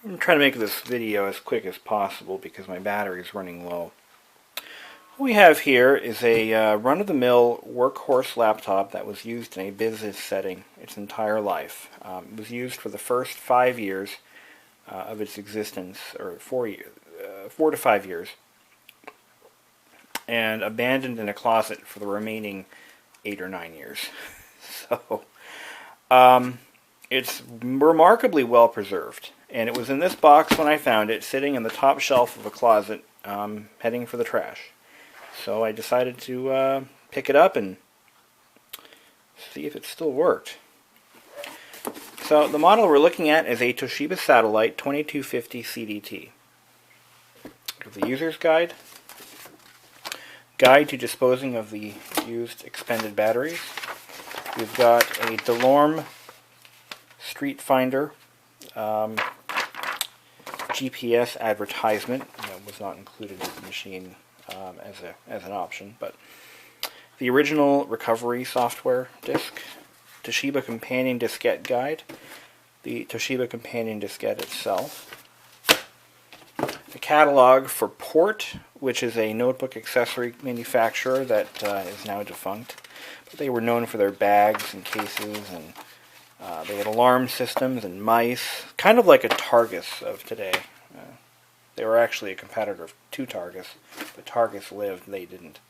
I'm going to try to make this video as quick as possible because my battery is running low. What we have here is a run-of-the-mill workhorse laptop that was used in a business setting its entire life. It was used for the first 5 years of its existence, or 4 to 5 years, and abandoned in a closet for the remaining 8 or 9 years. So, it's remarkably well preserved. And it was in this box when I found it, sitting in the top shelf of a closet, heading for the trash. So I decided to pick it up and see if it still worked. So the model we're looking at is a Toshiba Satellite 2250 CDT. The user's guide. Guide to disposing of the used expended batteries. We've got a DeLorme Street Finder GPS advertisement that was not included with the machine as an option, but the original recovery software disk, Toshiba Companion Diskette Guide, the Toshiba Companion Diskette itself, the catalog for Port, which is a notebook accessory manufacturer that is now defunct, but they were known for their bags and cases, and they had alarm systems and mice, kind of like a Targus of today. They were actually a competitor to Targus, but Targus lived, they didn't.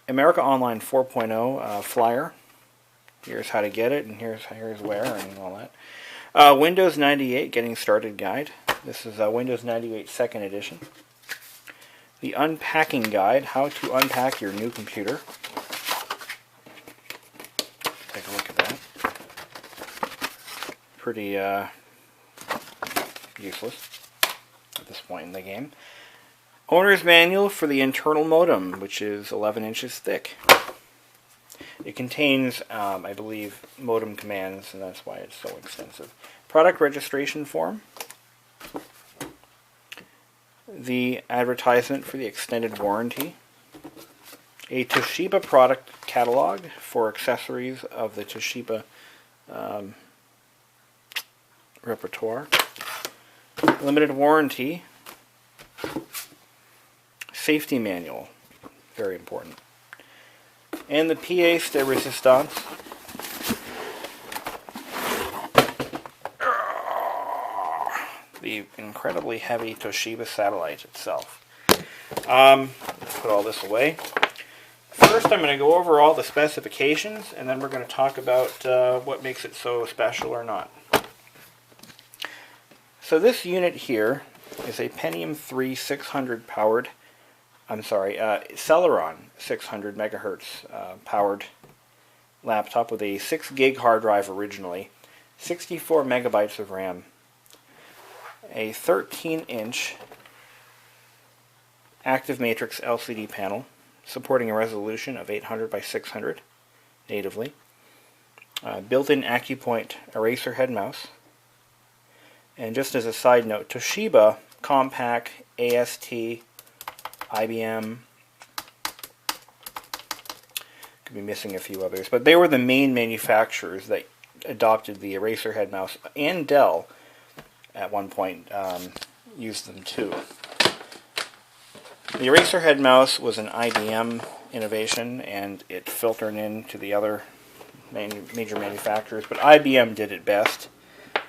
America Online 4.0 flyer. Here's how to get it, and here's where, and all that. Windows 98 Getting Started Guide. This is Windows 98 2nd edition. The Unpacking Guide, how to unpack your new computer. Take a look at that. Pretty useless at this point in the game. Owner's Manual for the internal modem, which is 11 inches thick. It contains, I believe, modem commands, and that's why it's so extensive. Product registration form. The advertisement for the extended warranty. A Toshiba product catalog for accessories of the Toshiba repertoire. Limited warranty. Safety manual. Very important. And the pièce de résistance. The incredibly heavy Toshiba Satellite itself. Let's put all this away. First, I'm going to go over all the specifications, and then we're going to talk about what makes it so special or not. So this unit here is a Pentium 3 600 powered, Celeron 600 megahertz powered laptop with a 6 gig hard drive originally, 64 megabytes of RAM, a 13-inch active matrix LCD panel supporting a resolution of 800 by 600 natively, built-in AcuPoint eraser head mouse, and just as a side note, Toshiba, Compaq, AST, IBM, could be missing a few others, but they were the main manufacturers that adopted the eraser head mouse, and Dell at one point used them too. The eraser head mouse was an IBM innovation, and it filtered into the other major manufacturers, but IBM did it best.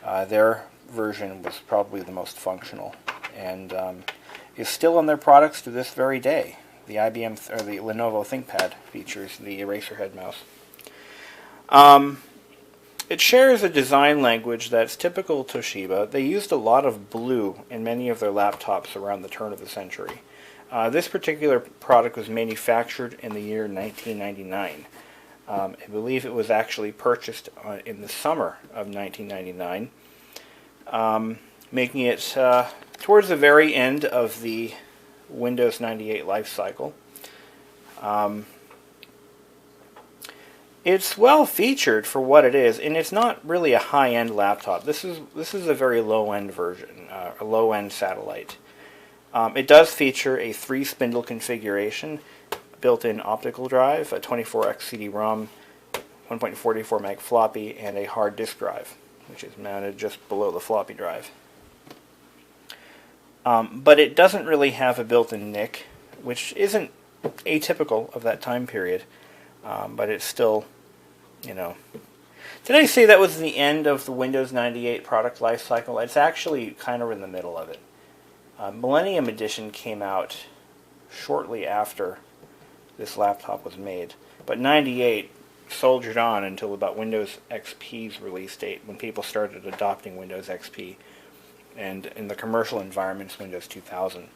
Their version was probably the most functional, and is still in their products to this very day. The IBM or the Lenovo ThinkPad features the eraser head mouse. It shares a design language that's typical Toshiba. They used a lot of blue in many of their laptops around the turn of the century. This particular product was manufactured in the year 1999. I believe it was actually purchased in the summer of 1999, making it towards the very end of the Windows 98 life cycle. It's well featured for what it is, and it's not really a high-end laptop. This is a very low-end version, a low-end Satellite. It does feature a 3-spindle configuration, built-in optical drive, a 24x CD-ROM, 1.44 meg floppy, and a hard disk drive, which is mounted just below the floppy drive. But it doesn't really have a built-in NIC, which isn't atypical of that time period. But it's still, you know. Did I say that was the end of the Windows 98 product life cycle? It's actually kind of in the middle of it. Millennium Edition came out shortly after this laptop was made. But 98 soldiered on until about Windows XP's release date, when people started adopting Windows XP. And in the commercial environments, Windows 2000.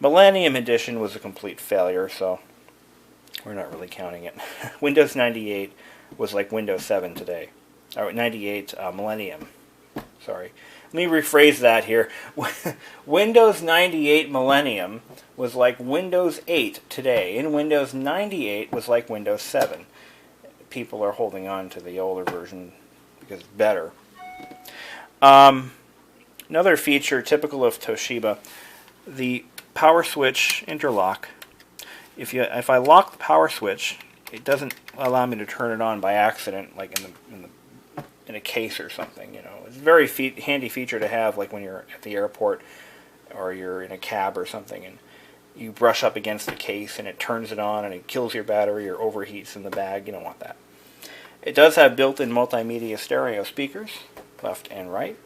Millennium Edition was a complete failure, so we're not really counting it. Windows 98 was like Windows 7 today. 98 Millennium. Sorry. Let me rephrase that here. Windows 98 Millennium was like Windows 8 today, and Windows 98 was like Windows 7. People are holding on to the older version because it's better. Another feature typical of Toshiba, the power switch interlock. If I lock the power switch, it doesn't allow me to turn it on by accident, like in a case or something. You know, it's a very handy feature to have, like when you're at the airport or you're in a cab or something, and you brush up against the case and it turns it on and it kills your battery or overheats in the bag. You don't want that. It does have built-in multimedia stereo speakers, left and right.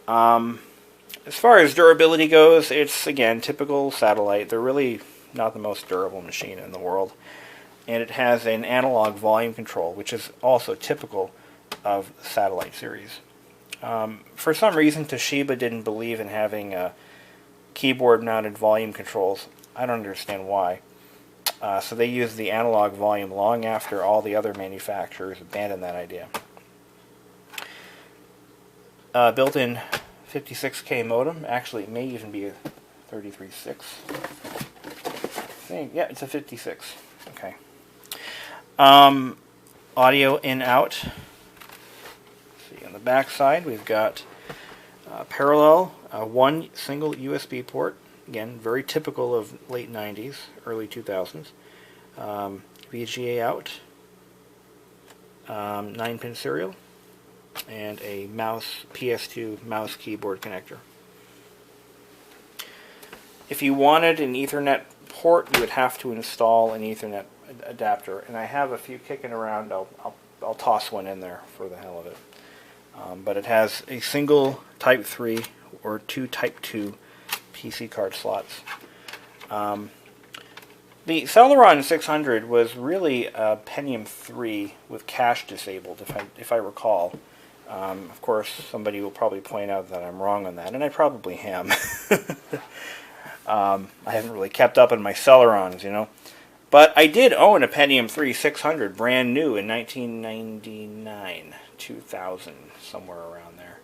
As far as durability goes, it's, again, typical Satellite. They're really not the most durable machine in the world. And it has an analog volume control, which is also typical of the Satellite series. For some reason, Toshiba didn't believe in having keyboard-mounted volume controls. I don't understand why. So they used the analog volume long after all the other manufacturers abandoned that idea. Built-in 56K modem. Actually, it may even be a 33.6. Yeah, it's a 56. Okay. Audio in-out. See, on the back side, we've got parallel, one single USB port. Again, very typical of late 90s, early 2000s. VGA out. 9-pin serial. And a mouse, PS2 mouse keyboard connector. If you wanted an Ethernet port, you would have to install an Ethernet adapter, and I have a few kicking around. I'll toss one in there for the hell of it. But it has a single Type 3 or two Type 2 PC card slots. The Celeron 600 was really a Pentium 3 with cache disabled, if I recall. Of course, somebody will probably point out that I'm wrong on that, and I probably am. I haven't really kept up on my Celerons, you know. But I did own a Pentium 3 600 brand new in 1999, 2000, somewhere around there.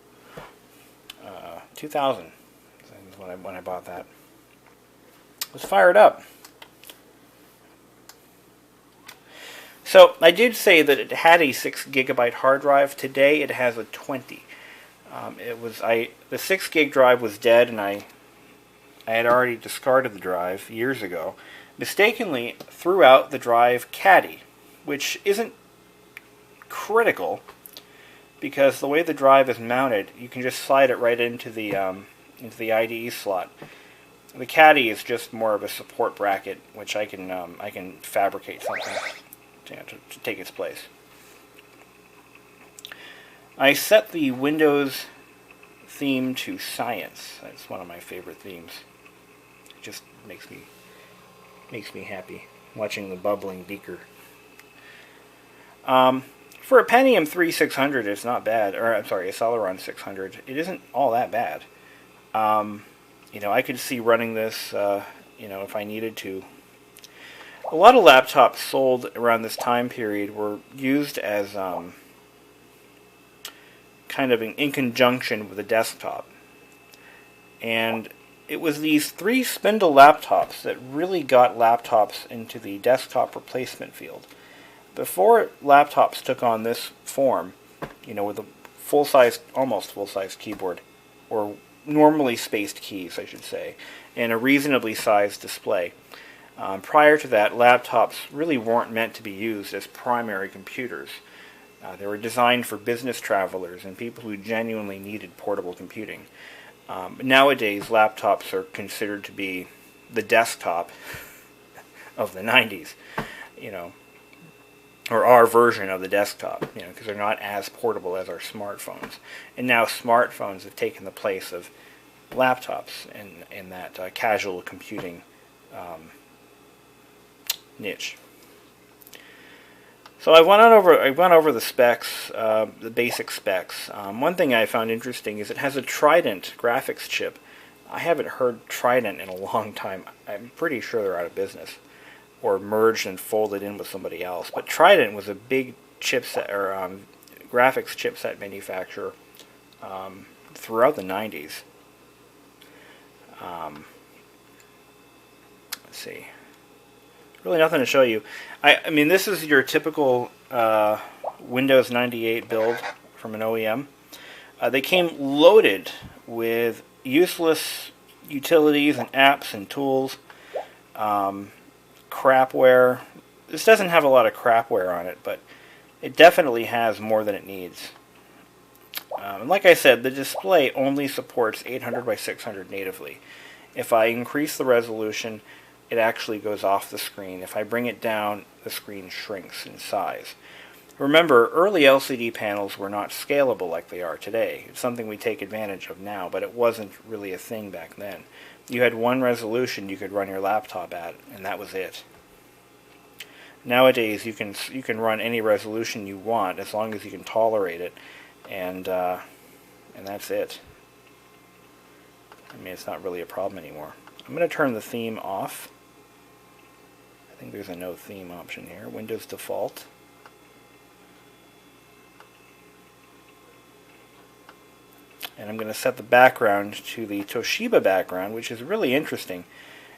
2000 is when I bought that. It was fired up. So I did say that it had a 6 gigabyte hard drive. Today it has a 20. The 6 gig drive was dead, and I had already discarded the drive years ago. Mistakenly threw out the drive caddy, which isn't critical because the way the drive is mounted, you can just slide it right into the IDE slot. The caddy is just more of a support bracket, which I can fabricate something to take its place. I set the Windows theme to Science. That's one of my favorite themes. It just makes me happy watching the bubbling beaker. For a Pentium 3 600, it's not bad. Or I'm sorry, a Celeron 600. It isn't all that bad. I could see running this, if I needed to. A lot of laptops sold around this time period were used as kind of in conjunction with a desktop. And it was these 3 spindle laptops that really got laptops into the desktop replacement field. Before laptops took on this form, with a full-size, almost full-size keyboard, or normally spaced keys, I should say, and a reasonably sized display. Prior to that, laptops really weren't meant to be used as primary computers. They were designed for business travelers and people who genuinely needed portable computing. Nowadays, laptops are considered to be the desktop of the 90s, you know, or our version of the desktop, you know, because they're not as portable as our smartphones. And now smartphones have taken the place of laptops in that casual computing niche. So I went over the specs, the basic specs. One thing I found interesting is it has a Trident graphics chip. I haven't heard Trident in a long time. I'm pretty sure they're out of business, or merged and folded in with somebody else. But Trident was a big chipset or graphics chipset manufacturer throughout the 90s. Let's see. Really nothing to show you. I mean, this is your typical Windows 98 build from an OEM. They came loaded with useless utilities and apps and tools, crapware. This doesn't have a lot of crapware on it, but it definitely has more than it needs. And like I said, the display only supports 800 by 600 natively. If I increase the resolution, it actually goes off the screen. If I bring it down, the screen shrinks in size. Remember, early LCD panels were not scalable like they are today. It's something we take advantage of now, but it wasn't really a thing back then. You had one resolution you could run your laptop at, and that was it. Nowadays, you can run any resolution you want as long as you can tolerate it, and that's it. I mean, it's not really a problem anymore. I'm going to turn the theme off. I think there's a no theme option here. Windows default. And I'm going to set the background to the Toshiba background, which is really interesting.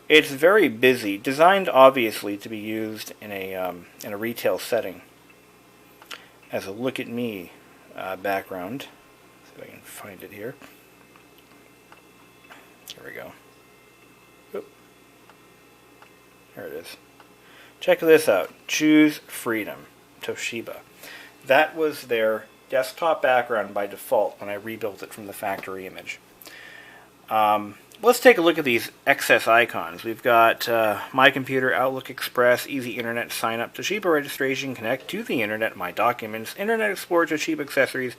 It's very busy, designed obviously to be used in a retail setting as a look at me background. See if I can find it here. Here we go. Oop. There it is. Check this out. Choose Freedom, Toshiba. That was their desktop background by default when I rebuilt it from the factory image. Let's take a look at these excess icons. We've got My Computer, Outlook Express, Easy Internet Sign Up, Toshiba Registration, Connect to the Internet, My Documents, Internet Explorer, Toshiba Accessories,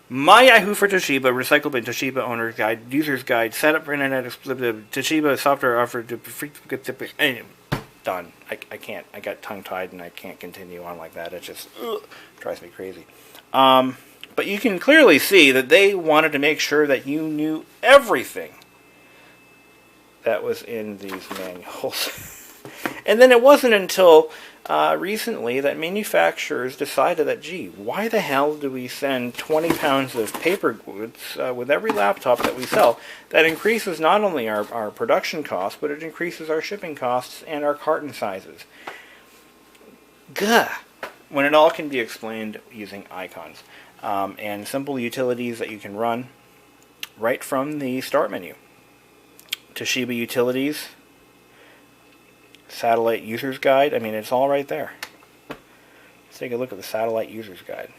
My Yahoo for Toshiba, Recycle Bin, Toshiba Owner's Guide, User's Guide, Setup for Internet Explorer, Toshiba Software Offer, done. I can't. I got tongue-tied and I can't continue on like that. It just drives me crazy. But you can clearly see that they wanted to make sure that you knew everything that was in these manuals. And then it wasn't until recently that manufacturers decided that, gee, why the hell do we send 20 pounds of paper goods with every laptop that we sell? That increases not only our production costs, but it increases our shipping costs and our carton sizes. Gah! When it all can be explained using icons and simple utilities that you can run right from the start menu. Toshiba Utilities, Satellite User's Guide. I mean, it's all right there. Let's take a look at the Satellite User's Guide.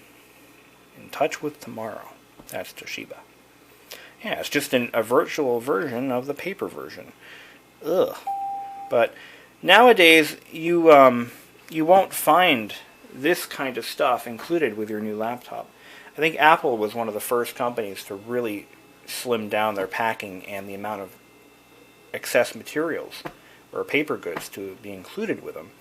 In touch with tomorrow. That's Toshiba. Yeah, it's just a virtual version of the paper version. Ugh. But nowadays, you won't find this kind of stuff included with your new laptop. I think Apple was one of the first companies to really slim down their packing and the amount of excess materials or paper goods to be included with them.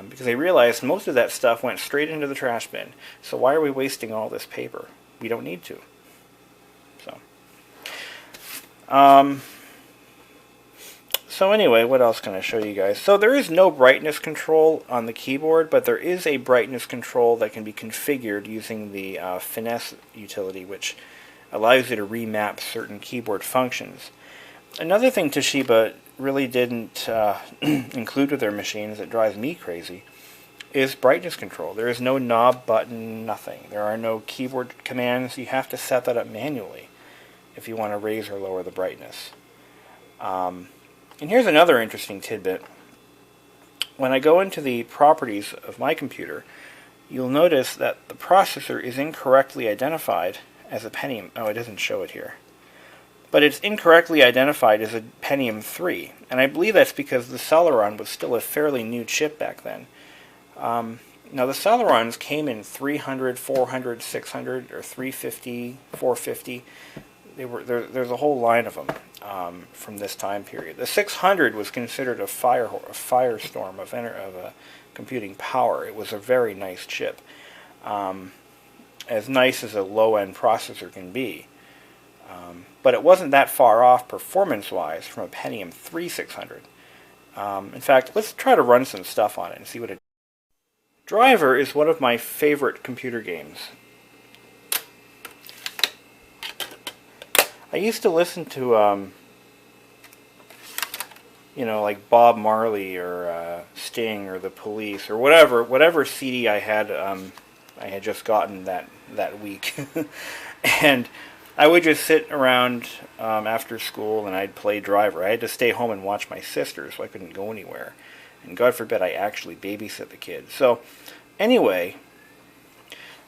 Because they realized most of that stuff went straight into the trash bin. So why are we wasting all this paper? We don't need to. So anyway, what else can I show you guys? So there is no brightness control on the keyboard, but there is a brightness control that can be configured using the Finesse utility, which allows you to remap certain keyboard functions. Another thing Toshiba really didn't include with their machines that drives me crazy is brightness control. There is no knob, button, nothing. There are no keyboard commands. You have to set that up manually if you want to raise or lower the brightness. And here's another interesting tidbit. When I go into the properties of my computer, you'll notice that the processor is incorrectly identified as a Pentium. Oh, it doesn't show it here. But it's incorrectly identified as a Pentium 3, and I believe that's because the Celeron was still a fairly new chip back then. Now the Celerons came in 300, 400, 600, or 350, 450. There's a whole line of them from this time period. The 600 was considered a firestorm of computing power. It was a very nice chip, as nice as a low-end processor can be. But it wasn't that far off performance-wise from a Pentium 3 600. In fact, let's try to run some stuff on it and see what it. Driver is one of my favorite computer games. I used to listen to, like Bob Marley or Sting or The Police or whatever CD I had just gotten that week, and I would just sit around after school and I'd play Driver. I had to stay home and watch my sister, so I couldn't go anywhere. And God forbid I actually babysit the kids. So, anyway,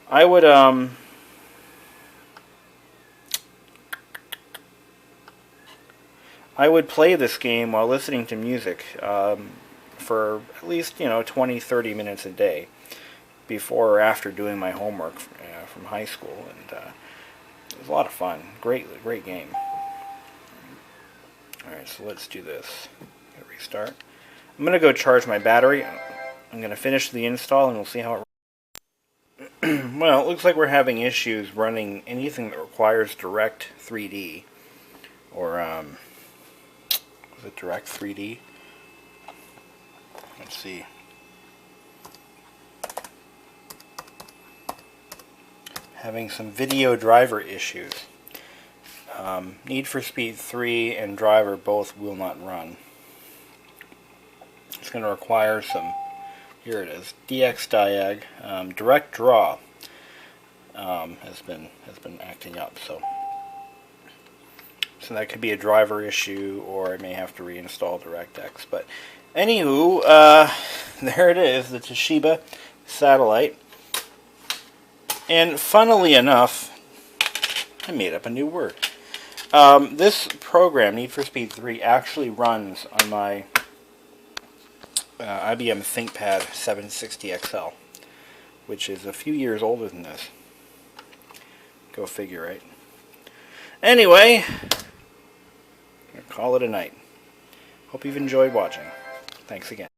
I would play this game while listening to music for at least 20, 30 minutes a day before or after doing my homework from high school, and it was a lot of fun. Great game. Alright, so let's do this. Restart. I'm going to go charge my battery. I'm going to finish the install and we'll see how it. Well, it looks like we're having issues running anything that requires Direct 3D. Or, was it Direct 3D? Let's see. Having some video driver issues. Need for Speed 3 and Driver both will not run. It's going to require some, here it is, DX Diag. Direct Draw has been acting up, so that could be a driver issue, or I may have to reinstall DirectX. But anywho, there it is, the Toshiba Satellite. And funnily enough, I made up a new word. This program, Need for Speed 3, actually runs on my IBM ThinkPad 760XL, which is a few years older than this. Go figure, right? Anyway, I'll call it a night. Hope you've enjoyed watching. Thanks again.